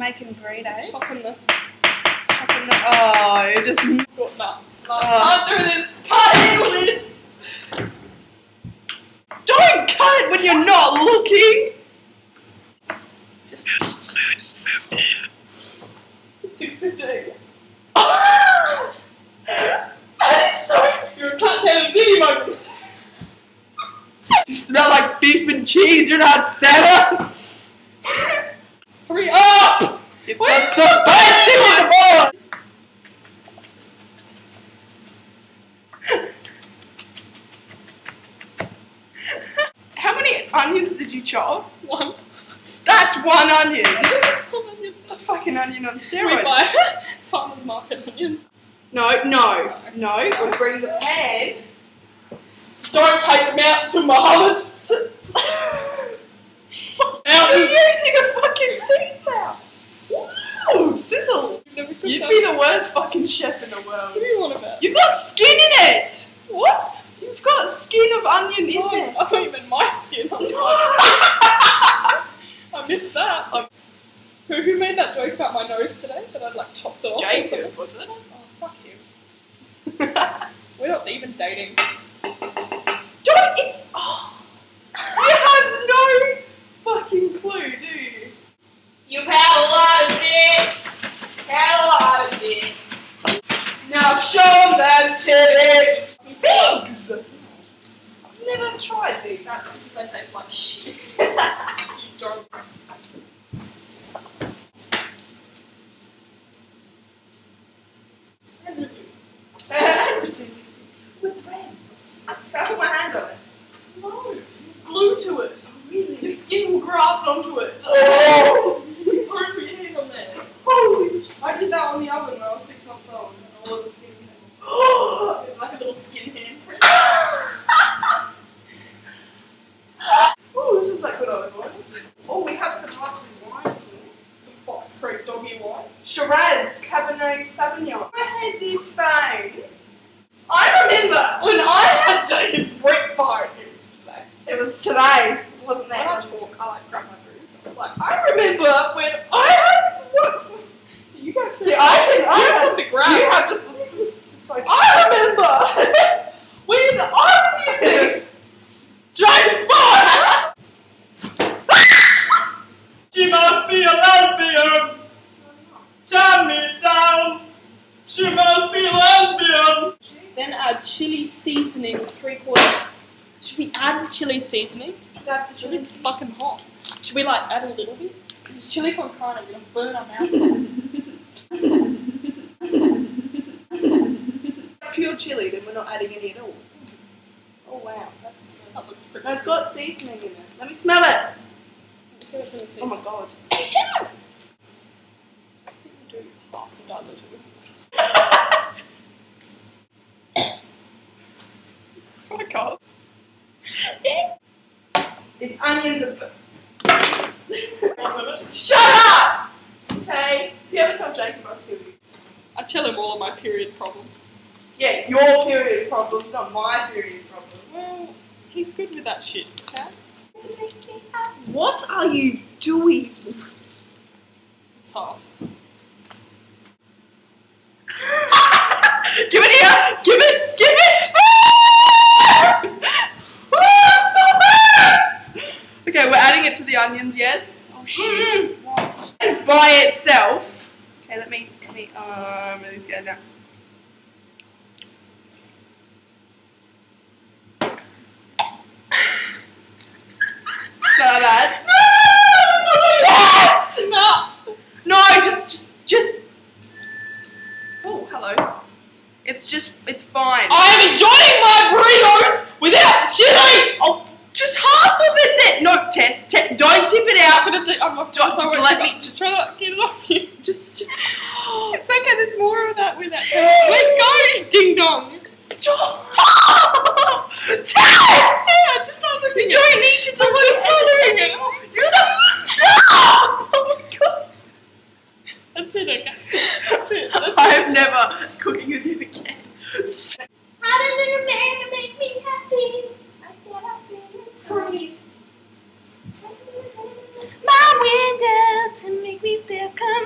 making burritos. Chopping the. Oh, you just. Got that. Can't do this. Can't handle this. Don't cut it when you're not looking. It's 6:15. It's 6:15. That is so. You're a cat headed bitty moments. You smell like beef and cheese. You're not Sarah. Hurry up! It's so spicy with the board. How many onions did you chop? One. That's one onion. That's one onion. It's a fucking onion on We steroids. buy farmer's market onions. No. We'll bring the pan. Don't take them out to Muhammad. You're using a fucking tea towel. Ooh, sizzle. You'd be the worst fucking chef in the world. What do you want about? You've got skin in it. What? You've got skin of onion in Oh, it. I thought you meant my skin. I missed that. Who made that joke about my nose today? That I'd like chopped it off? Jacob, was it? Oh, fuck him. We're not even dating. It's. Oh. You have no fucking clue, do you? You've had a lot of dick. Now show them them titties. Figs! I've never tried these. That's because they taste like shit. You don't. What's red? Can I put my hand on it? No. Glue to it. Really? Your skin will graft onto it. Oh! Don't put your hand on there. Holy shit. I did that on the oven when I was 6 months old. And all of the skin came off. Like a little skin handprint. Oh, this is like good olive oil. Oh, we have some lovely wine here. Some Fox Creek doggy wine. Shiraz Cabernet Sauvignon. I had this thing. I remember when I had Jacob's brick fire today. It was today, wasn't When I it? talk, I like grab my dreams. Like, I remember when I had this one. You actually Yeah, I you have something to grab. You have just like. I remember when I was using James Fire. She must be a lesbian. Turn me down. She must be a lesbian. Then add chili seasoning, 3/4. Should we add the chili seasoning? That's It's really fucking hot. Should we like add a little bit? Because it's chili con carne, we're gonna burn our mouths off. pure chili, then we're not adding any at all. Oh wow, that looks pretty. No, it's got seasoning in it. Let me smell it. Let's see what's in the Oh seasoning. my god. I think we'll do half a diluted. Oh my god. It's onions and. What's in it? Shut up! Okay. You ever tell Jacob I've killed you? I tell him all of my period problems. Yeah, your period problems, not my period problems. Well, he's good with that shit, okay? What are you doing? It's half. Give it here! Give it! Give it! Okay, we're adding it to the onions, yes? Oh shit. It's by itself. Okay, let me, I'm really scared now. Smell that? Yes! No, just. Oh, hello. It's fine. I'm enjoying my burritos without chili! Oh, just half of it then. No, Tess, don't tip it out. I'm not Just let me- just try to get it off you. Just. It's okay, there's more of that with that. Let go, ding dong. Stop! Tess! Yeah, just not looking You don't need to look at it. You're the stop! Oh my god. That's it, okay. That's it. That's I'm never cooking with you again. I don't need a man to make me happy. I gotta feel free. My window to make me feel comfortable.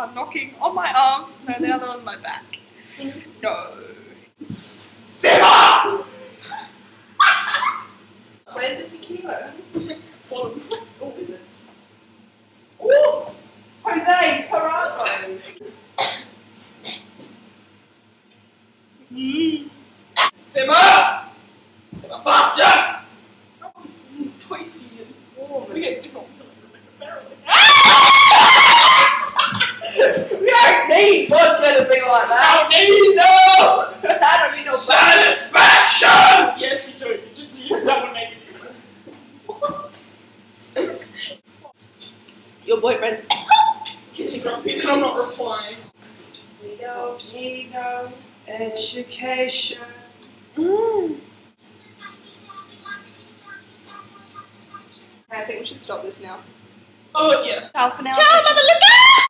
are knocking on my arms. No, the other on my back. No. Simmer! Where's the tequila? Follow. Oh, is it? Oh! Jose Carrado! Simmer! Simmer faster! This is twisty and warm. We don't We don't need vodka to be like that. no! I don't need no vodka. Satisfaction! Yes, you do. You just need double negative. What? Your boyfriend's Getting grumpy that I'm not replying. We don't need no education. I think we should stop this now. Oh, yeah. Ciao for now. Ciao, Mama Luca!